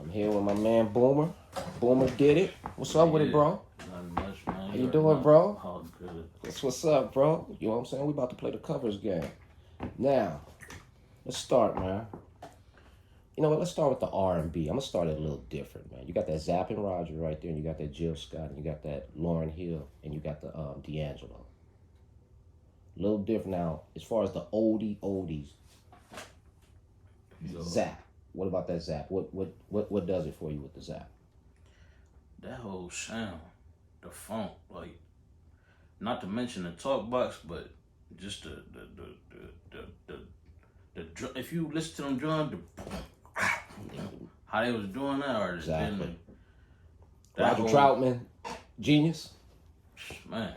I'm here with my man Boomer. Boomerdidit. What's up with it, bro? Nothing much, man. How you doing, bro? All good. That's what's up, bro. You know what I'm saying? We about to play the covers game. Now, let's start, man. You know what? Let's start with the R&B. I'm going to start it a little different, man. You got that Zapp and Roger right there, and you got that Jill Scott, and you got that Lauryn Hill, and you got the D'Angelo. A little different now as far as the oldies. Zapp. What about that Zapp? What does it for you with the Zapp? That whole sound, the funk, like, not to mention the talk box, but just the if you listen to them drums, how they was doing that, or Exactly. that Roger Troutman, genius. Man,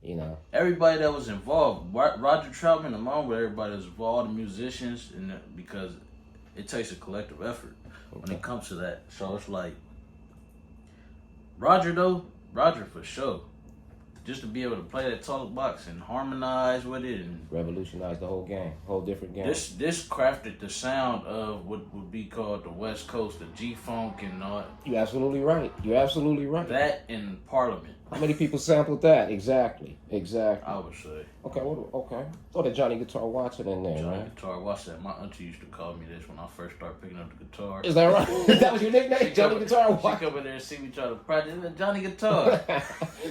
You know. everybody that was involved, Roger Troutman, along with everybody that was involved, all the musicians, and because it takes a collective effort when it comes to that. So it's like Roger for sure. Just to be able to play that talk box and harmonize with it and Revolutionized the whole game, whole different game. this crafted the sound of what would be called the West Coast, the G-Funk and all You're absolutely right. You're absolutely right. that in Parliament. How many people sampled that? Exactly. I would say. Okay, okay. Throw the Johnny Guitar Watson in there, Johnny man. Guitar, watch that. My auntie used to call me this when I first started picking up the guitar. Is that right? That was your nickname, Johnny Guitar She Watson? come in there and see me try to practice Johnny Guitar.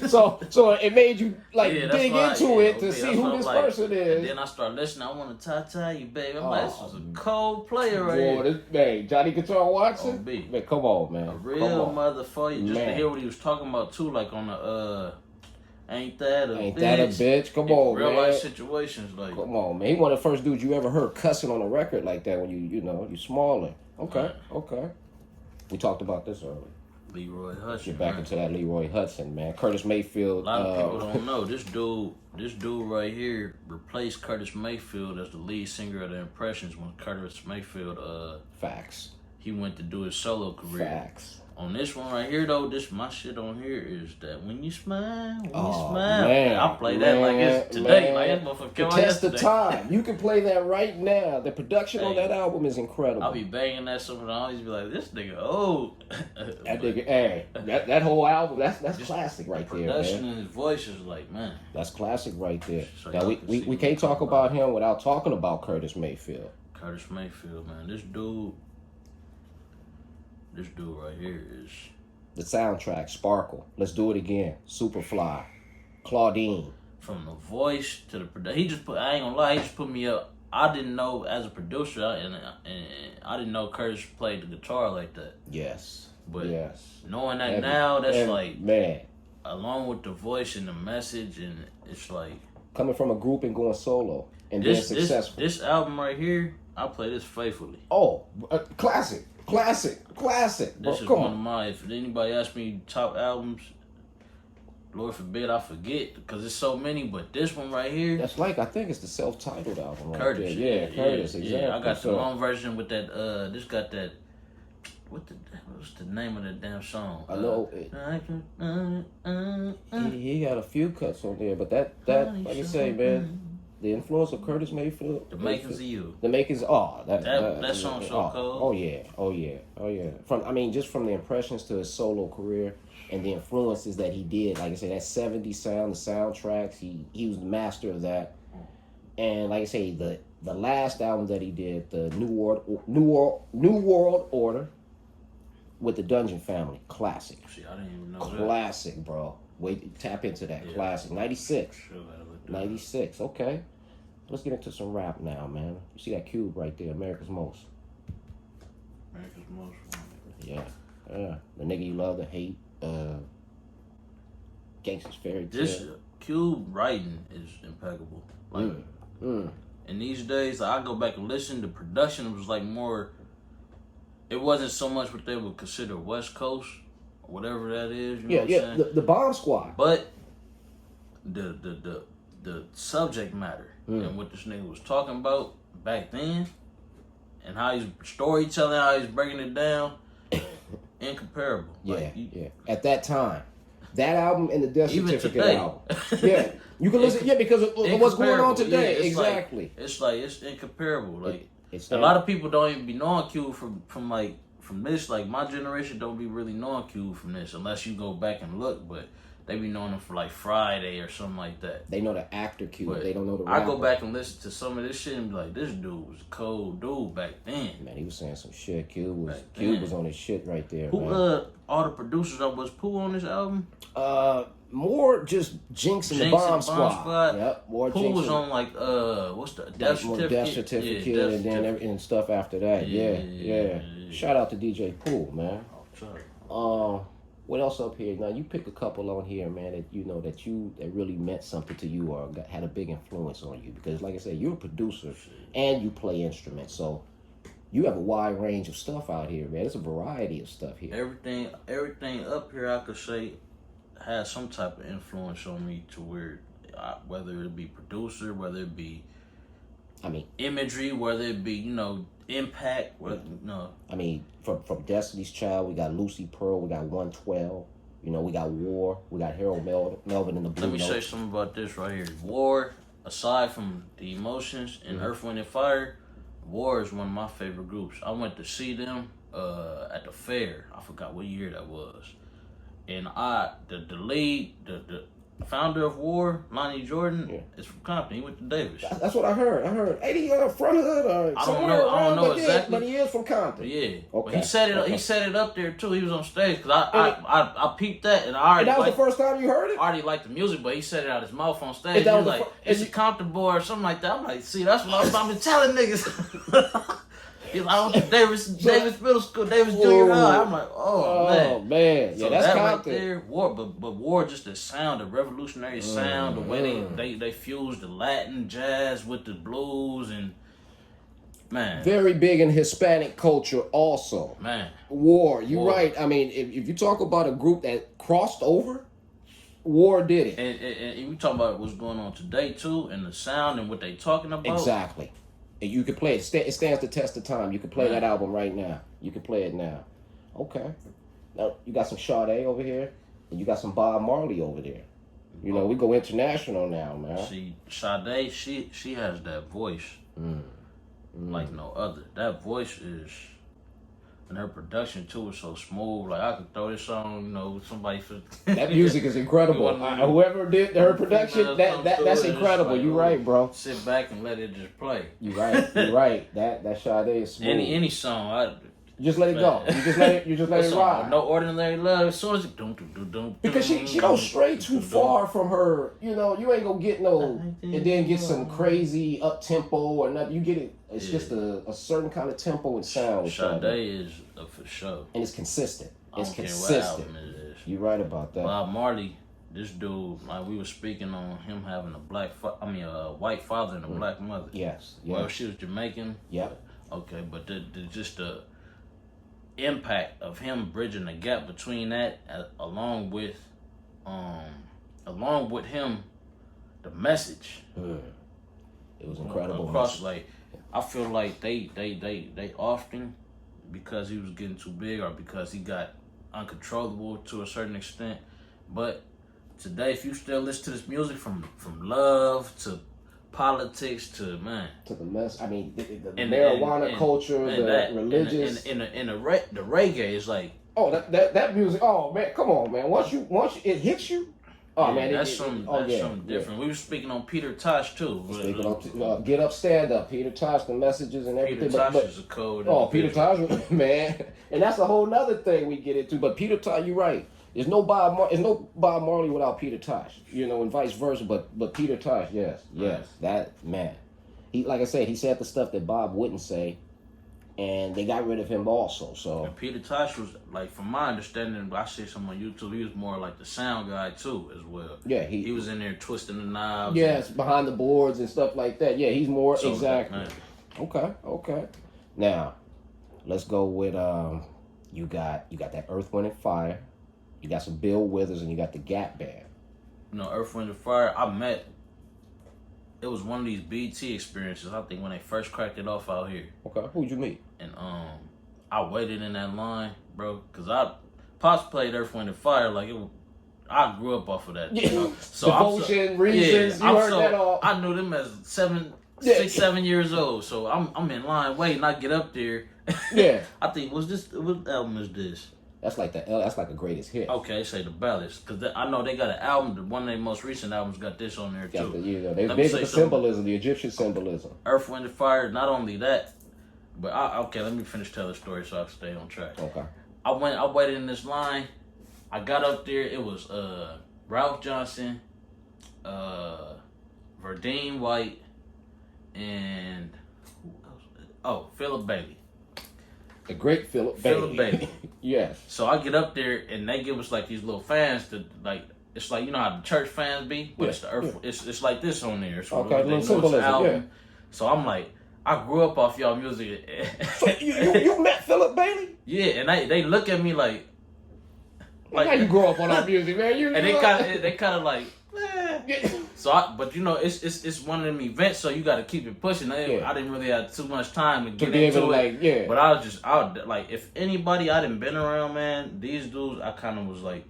So it made you like Yeah, that's dig why- into yeah, it to okay, see that's who what this I'm like. person And is. then I started listening. I want to tie you, baby. I'm like, this Oh, was a cold player right Boy, here. this man, Johnny Guitar Watson? Oh, B. Man, come on, man. A Come real on. motherfucker. Just to Man. hear what he was talking about too, like on the ain't that a Ain't bitch? that a bitch? Come In on, real man. life situations, like Come on, man. He one of the first dudes you ever heard cussing on a record like that when you smaller. Okay. We talked about this earlier. Leroy Hutchins. Get back into that Leroy Hudson, man. Curtis Mayfield. A lot of people don't know this dude right here replaced Curtis Mayfield as the lead singer of the Impressions when Curtis Mayfield Facts. he went to do his solo career. Facts. On this one right here though, my shit on here is that when you smile, Oh, smile. man. I play that like it's today, Man. like it's motherfucker The came out test of yesterday. time. You can play that right now. The production on Hey. that album is incredible. I'll be banging that something. I always be like, this nigga old. That nigga, hey, that whole album, that's classic right there, Production man. and his voice is like, man. That's classic right there. So Now y'all we can see we what can't I'm talk talking about him without talking about Curtis Mayfield. Curtis Mayfield, man. This dude right here is The soundtrack, Sparkle. Let's do it again. Superfly. Claudine. from the voice to the production. I ain't gonna lie, he just put me up. I didn't know as a producer, and I didn't know Curtis played the guitar like that. Yes. But yes. knowing that Heavy. now, that's Heavy. like, Man. along with the voice and the message, and it's like Coming from a group and going solo and being successful. This album right here, I play this faithfully. Oh, classic. Bro, This is come one of on. my. If anybody asks me top albums, Lord forbid I forget because there's so many. But this one right here, That's like, I think it's the self-titled album right Curtis. there. Yeah, Curtis, exactly. Yeah, I got the So, long version with that. This got that. What's the name of the damn song? I know he got a few cuts on there, but that like I say, man, the influence of Curtis Mayfield. The Makings of You. The Makings. Oh, That song's so cold. Oh yeah. Just from the impressions to his solo career and the influences that he did. Like I said, that '70s sound, the soundtracks. He was the master of that. And like I say, the last album that he did, the New World Order, with the Dungeon Family, classic. See, I didn't even know Classic, bro. Wait, tap into that. Yeah. Classic. 96. that. Sure, gotta look that 96. Okay. Let's get into some rap now, man. You see that cube right there, America's Most. up. America's Most Wanted. Yeah. The nigga you love to hate. Gangsta's Fairy Tale. This Cube writing is impeccable. Like, in these days, I go back and listen. The production was like more. It wasn't so much what they would consider West Coast, or whatever that is. You know what I'm saying? The Bomb Squad. But the subject matter and what this nigga was talking about back then, and how he's storytelling, how he's breaking it down, incomparable. Yeah. At that time. That album and the Death Even Certificate today. album. Yeah. You can listen, because of what's going on today. Yeah, exactly. It's incomparable. Like It's a lot of people don't even be knowing Cube from from this, like my generation don't be really knowing Cube from this unless you go back and look, but they be knowing him for like Friday or something like that. They know the actor Cube. But they don't know the rapper. I go back and listen to some of this shit and be like, this dude was a cold dude back then. Man, he was saying some shit. Cube was on his shit right there. Who man. all the producers was Pooh on this album? More just Jinx and the Bomb Squad. Yep, more Pooh Jinx. Was on like what's the Death Certificate? Death Certificate, yeah, and then and stuff after that. Yeah. Shout out to DJ Pooh, man. What else up here? Now you pick a couple on here, man, that you know that really meant something to you or had a big influence on you. Because like I said, you're a producer and you play instruments, so you have a wide range of stuff out here, man. There's a variety of stuff here. Everything up here, I could say, has some type of influence on me to where, whether it be producer, whether it be, imagery, whether it be, impact, from Destiny's Child, we got Lucy Pearl, we got 112, we got War, we got Harold Melvin and the Blue Notes. Let me say something about this right here. War, aside from the Emotions and Earth, Wind and Fire, War is one of my favorite groups. I went to see them at the fair. I forgot what year that was. And the lead, the founder of War, Lonnie Jordan, is from Compton. He went to Davis. That's what I heard. Ain't he front hood or I don't know exactly. But he is from Compton. Yeah. Okay. But he set it up there too. He was on stage because I peeped that and I already. And that was the first time you heard it? I already liked the music, but he said it out his mouth on stage. He was like, it's a Compton boy or something like that. I'm like, see, that's what I've been telling niggas. He's like, I went to Davis Middle School, Davis Junior High. I'm like, oh man. Yeah, so that's Compton. Right there, War, but War, just the sound, the revolutionary sound, the way they fused the Latin jazz with the blues, and man, very big in Hispanic culture also. Man, War, you're right. I mean, if you talk about a group that crossed over, War did it. And we talking about what's going on today too, and the sound and what they talking about. Exactly. And you can play it. It stands the test of time. You can play that album right now. You can play it now. Okay. Now, you got some Sade over here, and you got some Bob Marley over there. We go international now, man. See, Sade, she has that voice like no other. That voice is, and her production too is so smooth. Like I could throw this on, somebody. That music is incredible. Whoever did her production, that's incredible. Like, you're right, bro. Sit back and let it just play. You're right. That Sade is smooth. Any song, just let it go. You just let it ride. No Ordinary Love. As soon as it because she don't stray too far from her. You ain't gonna get and then get some crazy up tempo or nothing. You get it. It's just a certain kind of tempo and sound. Sade is for sure, and it's consistent. It's consistent. Care what album it is. You're right about that. Bob Marley, this dude, like we were speaking on him having a white father and a black mother. Yes. Well, she was Jamaican. Yep. Okay, but just the impact of him bridging the gap between that, along with him, the message. It was incredible. Across, like, I feel like they often, because he was getting too big or because he got uncontrollable to a certain extent. But today, if you still listen to this music from love to politics to the mess. I mean, the marijuana culture, the religious, and the reggae is like, that music. Oh man, come on, man. Once it hits you. Oh man, that's something different. Yeah. We were speaking on Peter Tosh too. Speaking on Get Up, Stand Up, Peter Tosh, the messages and everything. Peter Tosh is a code. Peter Tosh, man, and that's a whole nother thing we get into. But Peter Tosh, you're right. There's no Bob Marley without Peter Tosh, and vice versa. But Peter Tosh, yes, that man. He, like I said, he said the stuff that Bob wouldn't say, and they got rid of him also. So and Peter Tosh was, like, from my understanding, I see some on YouTube. He was more like the sound guy too, as well. Yeah, he was in there twisting the knobs. Yes, behind the boards and stuff like that. Yeah, he's more exactly. Okay. Now, let's go with you got that Earth, Wind and Fire. You got some Bill Withers, and you got the Gap Band. Earth, Wind and Fire. It was one of these BT experiences, I think, when they first cracked it off out here. Okay, who'd you meet? And I waited in that line, bro, because Pops played Earth, Wind and Fire like it was, I grew up off of that. So Devotion, Reasons, you heard that all. I knew them as 6, 7 years old. So I'm in line waiting. I get up there, Yeah. I think what album is this? That's like a greatest hit. Okay, say the ballads, because I know they got an album. One of their most recent albums got this on there too. They're big with the symbolism, the Egyptian symbolism. Earth, Wind, and Fire. Not only that, but okay, let me finish telling the story so I can stay on track. Okay. I waited in this line. I got up there. It was Ralph Johnson, Verdine White, and who else? Oh, Philip Bailey. The great Philip Bailey. Yes. So I get up there and they give us like these little fans to like. It's like, you know how the church fans be, but it's the Earth. Yeah. It's like this on there. So okay, little symbolism. Yeah. So I'm like, I grew up off y'all music. So you met Philip Bailey? Yeah, and they look at me like how you grew up on our music, man? They kind of like. So, but you know, it's one of them events, so you got to keep it pushing. I didn't really have too much time to get into it. But I would like, if anybody I done been around, man, these dudes, I kind of was like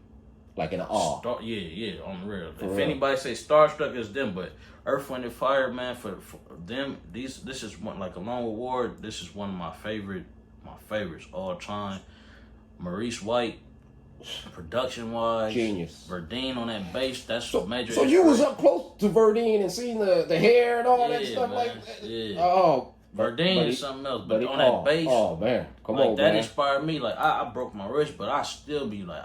in awe. Yeah, on the real. If anybody say starstruck, it's them. But Earth, Wind, and Fire, man, for them, this is one, like, along with Ward, this is one of my favorites all time. Maurice White. Production wise, genius. Verdine on that bass, that's major. So you was up close to Verdine and seeing the hair and all that stuff, man. Like that. Yeah. Oh, Verdine is something else, but on that bass, oh man, come like, on, that man. inspired me. Like I broke my wrist, but I still be like,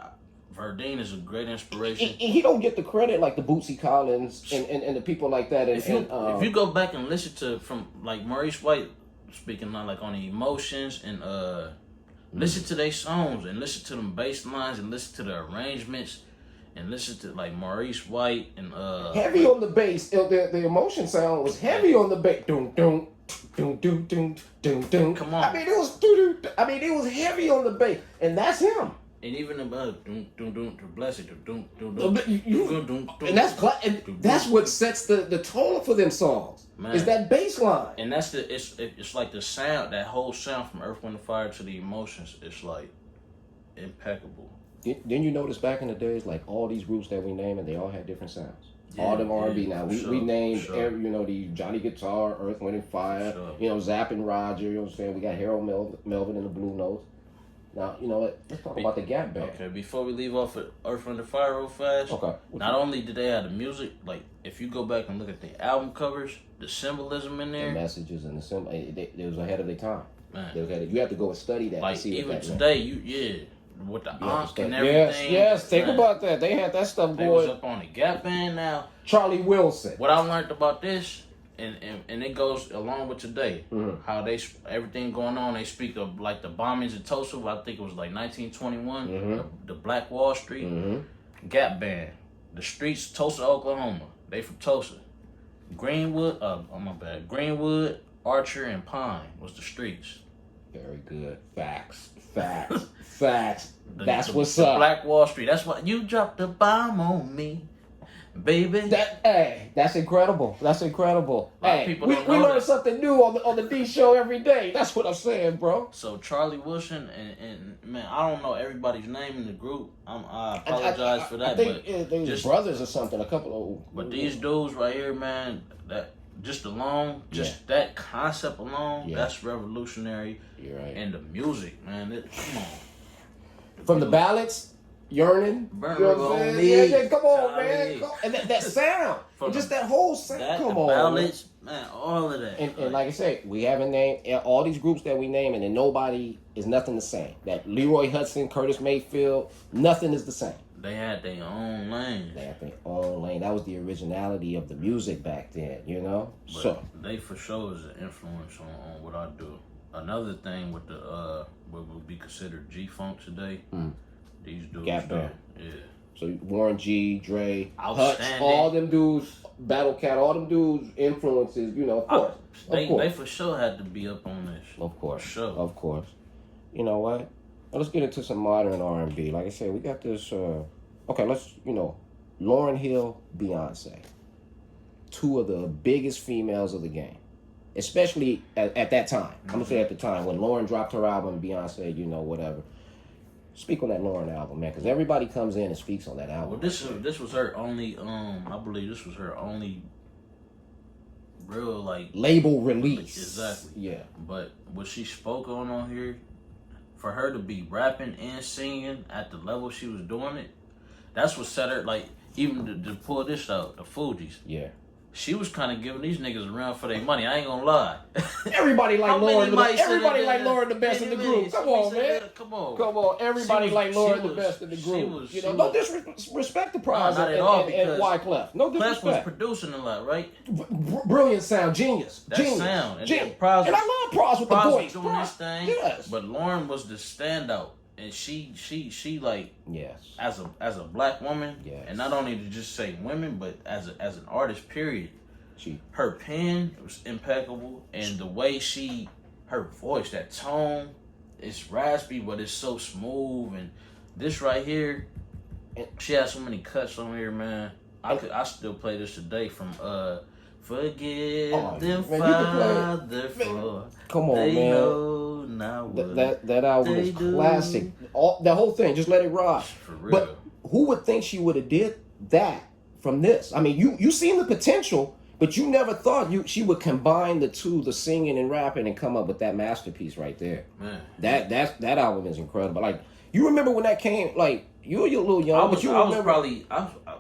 Verdine is a great inspiration. He don't get the credit like the Bootsy Collins and the people like that. And, if you go back and listen to from like Maurice White speaking like on the emotions and listen to their songs and listen to them bass lines and listen to the arrangements and listen to like Maurice White and heavy on the bass. The emotion sound was heavy on the bass. Dum dum dum dum dum dum dum. Come on. I mean it was heavy on the bass, and that's him. And even about dum dum dum to bless it dum dum dum. And that's what sets the tone for them songs. Man. Is that bass line. And that's it's like the sound, that whole sound from Earth, Wind, and Fire to the emotions, it's like impeccable. Didn't you notice back in the days, like all these groups that we named, and they all had different sounds? Yeah, all them R&B now. We named every, the Johnny Guitar, Earth, Wind, and Fire, Zapp and Roger, you know what I'm saying? We got Harold Melvin and the Blue Notes. Now, you know what? Let's talk about the Gap Band. Okay, before we leave off at Earth, Wind, and Fire real fast. Okay. Not only did they have the music, like, if you go back and look at the album covers, the symbolism in there. The messages and the symbol, they was ahead of their time. Man. You have to go and study that like, to see even what that today, with the Ankh and everything. Yes, think about that. They had that stuff going. They was up on the Gap Band now. Charlie Wilson. What I learned about this, and it goes along with today, how everything going on. They speak of like the bombings in Tulsa. I think it was like 1921. The Black Wall Street Gap Band, the streets Tulsa, Oklahoma. They from Tulsa. Greenwood, Greenwood, Archer, and Pine was the streets. Very good. Facts. That's what's up. Black Wall Street. That's what you dropped the bomb on me. Baby, that's incredible. Hey, we learn something new on the D show every day. That's what I'm saying, bro. So Charlie Wilson and man, I don't know everybody's name in the group. I apologize for that. I think they just brothers or something. A couple of. But these dudes right here, man, that that concept alone, that's revolutionary. You're right. And the music, man, come on. From the ballads. Yearning, Burn on me. Yeah, come on, man. And that sound, just that whole sound. Come on, ballads, man, all of that. And like I say, we haven't named all these groups that we name, and then nobody is nothing the same. That Leroy Hudson, Curtis Mayfield, nothing is the same. They had their own lane. That was the originality of the music back then, you know. But so they for sure is an influence on what I do. Another thing with the what would be considered G-Funk today. These dudes, Gap Band. Yeah. So Warren G, Dre, Hutch, all them dudes, Battle Cat, all them dudes influences, of course. They for sure had to be up on this. Of course. For sure. Of course. You know what? Now let's get into some modern R&B. Like I said, we got this, let's, Lauryn Hill, Beyonce. Two of the biggest females of the game. Especially at that time. I'm going to say at the time. When Lauryn dropped her album, Beyonce, whatever. Speak on that Lauryn album, man, because everybody comes in and speaks on that album. Well, this was her only. I believe this was her only real like label release. Exactly. Yeah. But what she spoke on here, for her to be rapping and singing at the level she was doing it, that's what set her, like, even to pull this out, the Fugees. Yeah. She was kind of giving these niggas a run for their money. I ain't gonna lie. Everybody like Lauren. Everybody like Lauren the best in the group. Come on, man. Come on. Come on. Everybody like Lauren the best in the group. You know, no disrespect the prize not at all, and Wyclef. No disrespect. Clef was producing a lot, right? Brilliant sound, genius. That genius. sound. And, genius. Praz And I love Praz with the voice. Doing this thing. Yes. But Lauren was the standout. And she like, yes, as a black woman, yes, and not only to just say women, but as an artist, period. Her pen was impeccable, and the way her voice, that tone, it's raspy, but it's so smooth. And this right here, she has so many cuts on here, man. I still play this today from Forgive them, Father, for come on, they man. Know not what that album is classic. The whole thing, just let it ride. For real. But who would think she would have did that from this? I mean, you seen the potential, but you never thought she would combine the two, the singing and rapping, and come up with that masterpiece right there. Man, that album is incredible. Like, you remember when that came? Like, you're a little young, but you remember.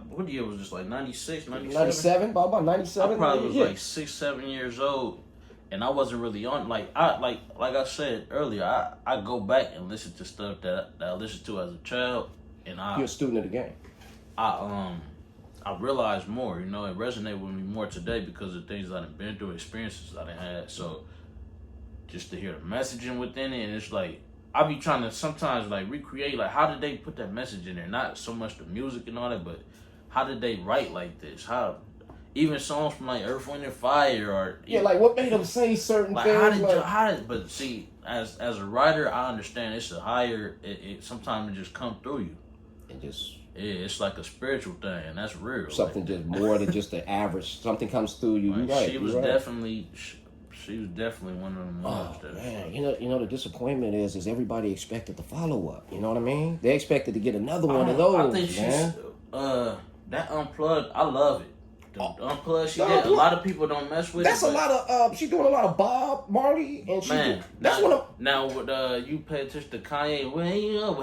What year was this? Like 96, 97? 97, about 97. I probably was like 6, 7 years old, and I wasn't really on. Like I said earlier, I go back and listen to stuff that I listened to as a child, and you're a student of the game. I realized more. You know, it resonated with me more today because of things I've been through, experiences I had. So just to hear the messaging within it, and it's like, I be trying to sometimes like recreate, like, how did they put that message in there? Not so much the music and all that, but how did they write like this? How even songs from like Earth, Wind and Fire, or like what made them say certain like things? But see, as a writer, I understand it's a higher. It sometimes it just come through you. And just it's like a spiritual thing, and that's real. Something like, just more than just the average. Something comes through you. Like, right. She was definitely. She was definitely one of them ones. Oh, man, you know the disappointment is everybody expected the follow up. You know what I mean? They expected to get another one of those. I think man. That Unplugged, I love it. The Unplugged she did, a lot of people don't mess with that's it. That's a lot of she's doing a lot of Bob Marley, and that's one of. Now with you pay attention to Kanye, when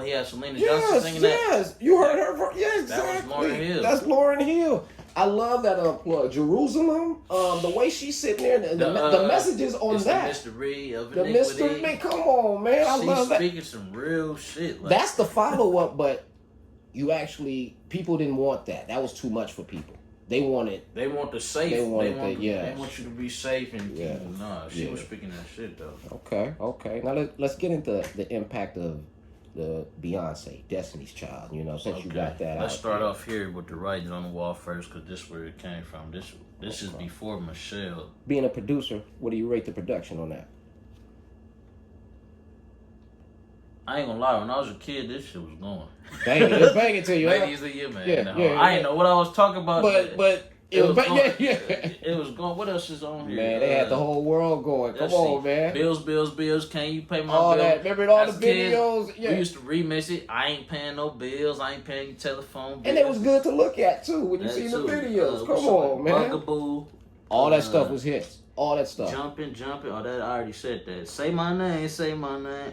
he had Selena Johnson singing that. Yes, you heard her. Yeah, exactly. That was Lauryn Hill. That's Lauryn Hill. I love that Unplugged. Jerusalem, the way she's sitting there, the messages on that. The mystery of the mystery. Man, come on, man. I love that. She's speaking some real shit. Like, that's the follow up, but people didn't want that. That was too much for people. They want the safe. They want you to be safe and she was speaking that shit though. Okay. Now let's get into the impact of the Beyonce, Destiny's Child. You know, since you got that. Let's start off here with the writing on the wall first, because this is where it came from. This is before Michelle. Being a producer, what do you rate the production on that? I ain't gonna lie, when I was a kid, this shit was going. It's banging to you. Ladies of your man. Yeah. I ain't know what I was talking about. But it was going. It was going. What else is on here? Man, they had the whole world going. Come on, man. Bills. Can you pay my all bill? That. Remember all the videos? Kids, we used to remix it. I ain't paying no bills. I ain't paying your telephone bills. And it was good to look at, too, when you see the videos. Come on, man. Bugaboo. All that stuff was hits. All that stuff. Jumping. Oh, that I already said that. Say my name.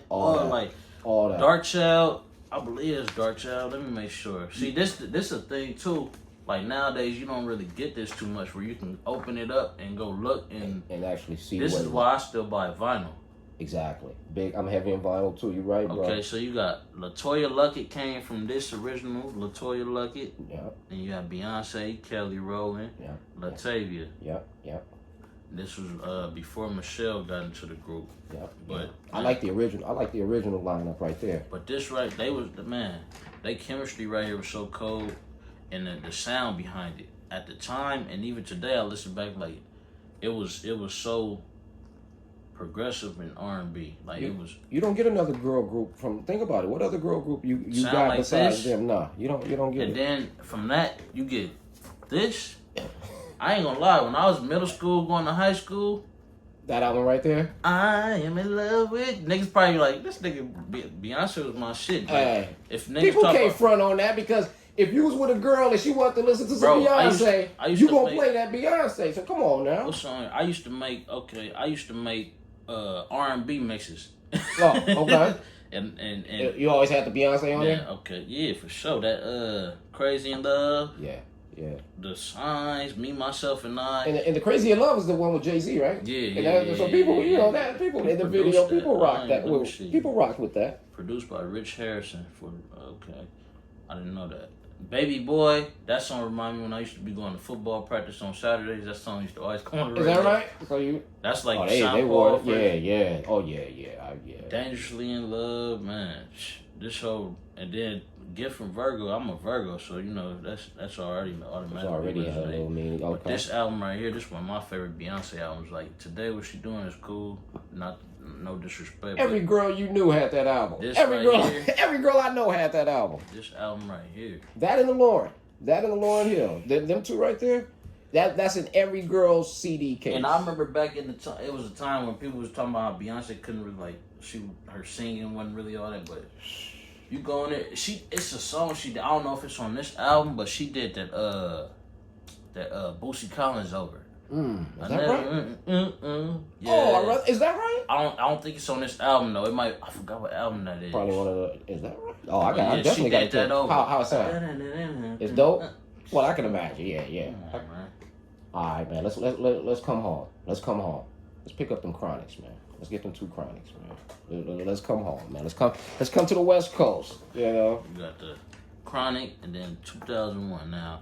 All that. Dark Child. I believe it's Dark Child. Let me make sure. See, this is a thing too. Like nowadays, you don't really get this too much, where you can open it up and go look and actually see. This is why I still buy vinyl. Exactly. Big. I'm heavy in vinyl too. You're right, bro. Okay, so you got LaToya Luckett came from this original LaToya Luckett. Yeah. And you got Beyonce, Kelly Rowland, yeah, Latavia. Yeah. This was before Michelle got into the group. Yeah. But I like the original. I like the original lineup right there. But this right, they chemistry right here was so cold, and the sound behind it at the time, and even today, I listen back, like it was so progressive in R&B. Like it was. You don't get another girl group from. Think about it. What other girl group you got like besides this? them? Nah, you don't get it. And then from that, you get this. I ain't gonna lie, when I was middle school going to high school, that album right there, I am in love with niggas. Probably like, this nigga Beyonce was my shit. Like, hey, if niggas people can't front on that because if you was with a girl and she wanted to listen to some Bro, Beyonce, I used you to gonna make- play that Beyonce. So come on now. What song? I used to make R&B mixes. Oh, okay. and You always had the Beyonce on yeah, there? okay, yeah, for sure. That Crazy in Love, Yeah. The Signs, Me, Myself, and I. And the Crazy in Love is the one with Jay-Z, right? Yeah. So people, yeah. you know, that people in the video, Produced that. people rock that. Let me see. People rock with that. Produced by Rich Harrison. Okay, I didn't know that. Baby Boy, that song remind me when I used to be going to football practice on Saturdays. That song used to always come on the radio. Is that right? So you? That's like they Sean wore Paul. it. Yeah. Oh yeah. Dangerously in Love, man. This whole, and then Gift from Virgo. I'm a Virgo, so you know that's already automatically. It's already had a little meaning. Okay. But this album right here, this is one of my favorite Beyonce albums. Like Today, what she doing is cool. No disrespect. Every girl you knew had that album. This Every right girl, here. every girl I know had that album. This album right here. That and the Lauryn Hill. Them two right there. That's in every girl's CD case. And I remember back in the time, it was a time when people was talking about how Beyonce couldn't really her singing wasn't really all that, but you go in there, it's a song she did. I don't know if it's on this album, but she did that Boosie Collins over. Is that right? Yeah. Oh, is that right? I don't think it's on this album though. It might. I forgot what album that is. Probably one of the. Is that right? Oh, I Yeah, definitely she got did to. that over. How it sound? It's dope. Well, I can imagine. Yeah. Come on, man. All right, man. Let's come home. Let's pick up them chronics, man. Let's get them 2 chronics, man. Let's come home, man. Let's come to the West Coast. You know. You got the Chronic, and then 2001. Now,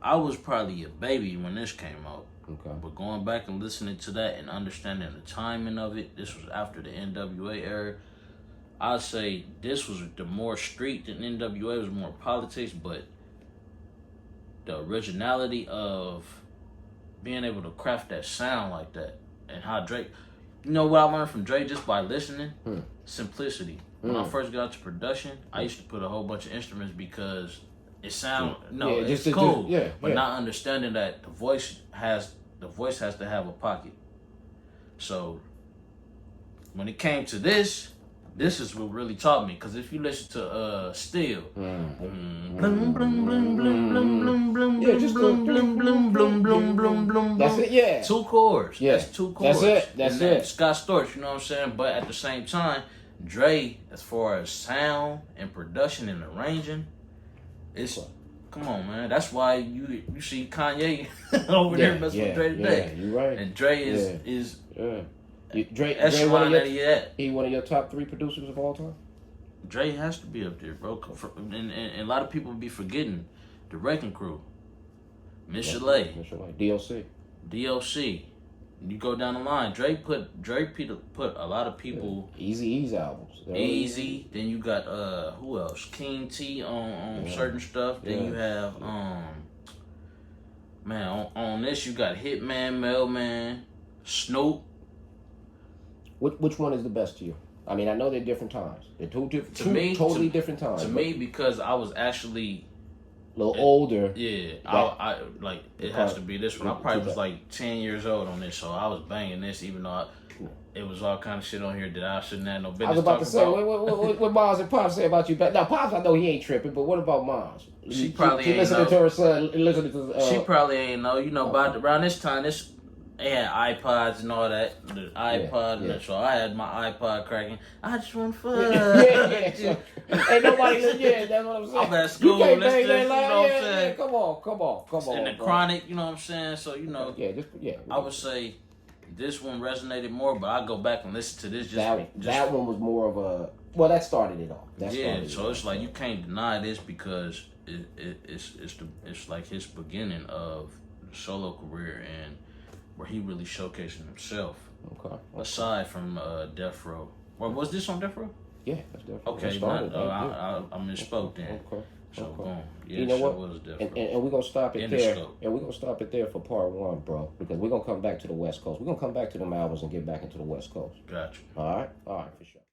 I was probably a baby when this came out. Okay. But going back and listening to that and understanding the timing of it, this was after the NWA era. I'd say this was the more street than NWA. It was more politics, but the originality of being able to craft that sound like that, and how Drake, you know what I learned from Drake just by listening? Simplicity. When I first got to production, I used to put a whole bunch of instruments because it sound it's cool, but not understanding that the voice has to have a pocket. So when it came to this is what really taught me. Because if you listen to Still, That's it. Yeah. 2 chords. Yeah. That's 2 chords. That's it. Scott Storch, you know what I'm saying? But at the same time, Dre, as far as sound and production and arranging, it's come on, man. That's why you see Kanye over there messing with Dre today. Yeah, you're right. And Dre is Dre one of your top 3 producers of all time? Dre has to be up there, bro. And a lot of people be forgetting the Wrecking Crew, Miss Chalet, DLC. You go down the line. Dre put a lot of people. Eazy-E's albums. Easy. Then you got who else? King T on certain stuff. Then you have on this you got Hitman, Mailman, Snoop. Which one is the best to you? I mean, I know they're different times. They're two totally different times. To me, because I was actually a little older. Yeah, I like it has to be this one. I probably was like 10 years old on this, so I was banging this, even though it was all kind of shit on here that I shouldn't have no business. I was about to say, what Miles and Pops say about you? Now, Pops, I know he ain't tripping, but what about Miles? She probably ain't listening to her son, listening to. She probably ain't know. You know, about around this time, they had iPods and all that. The iPod, and so I had my iPod cracking. I just want fun. Yeah. Ain't nobody. Yeah, that's what I'm saying. I'm at school. You can't Let's bang that you know what I'm saying? Yeah, come on. And the Chronic, you know what I'm saying? So you know, yeah. I would say this one resonated more, but I go back and listen to this. That one was more of a. Well, that started it all. So it's like you can't deny this because it's like his beginning of the solo career and where he really showcasing himself. Okay. Aside from Death Row. Well, was this on Death Row? Yeah, that's Death Row. Okay, I misspoke then. Okay. So boom. Yeah, you know what? Was Death Row. And we're gonna stop it there. And we're gonna stop it there for part 1, bro. Because we're gonna come back to the West Coast. We're gonna come back to them albums and get back into the West Coast. Gotcha. All right, for sure.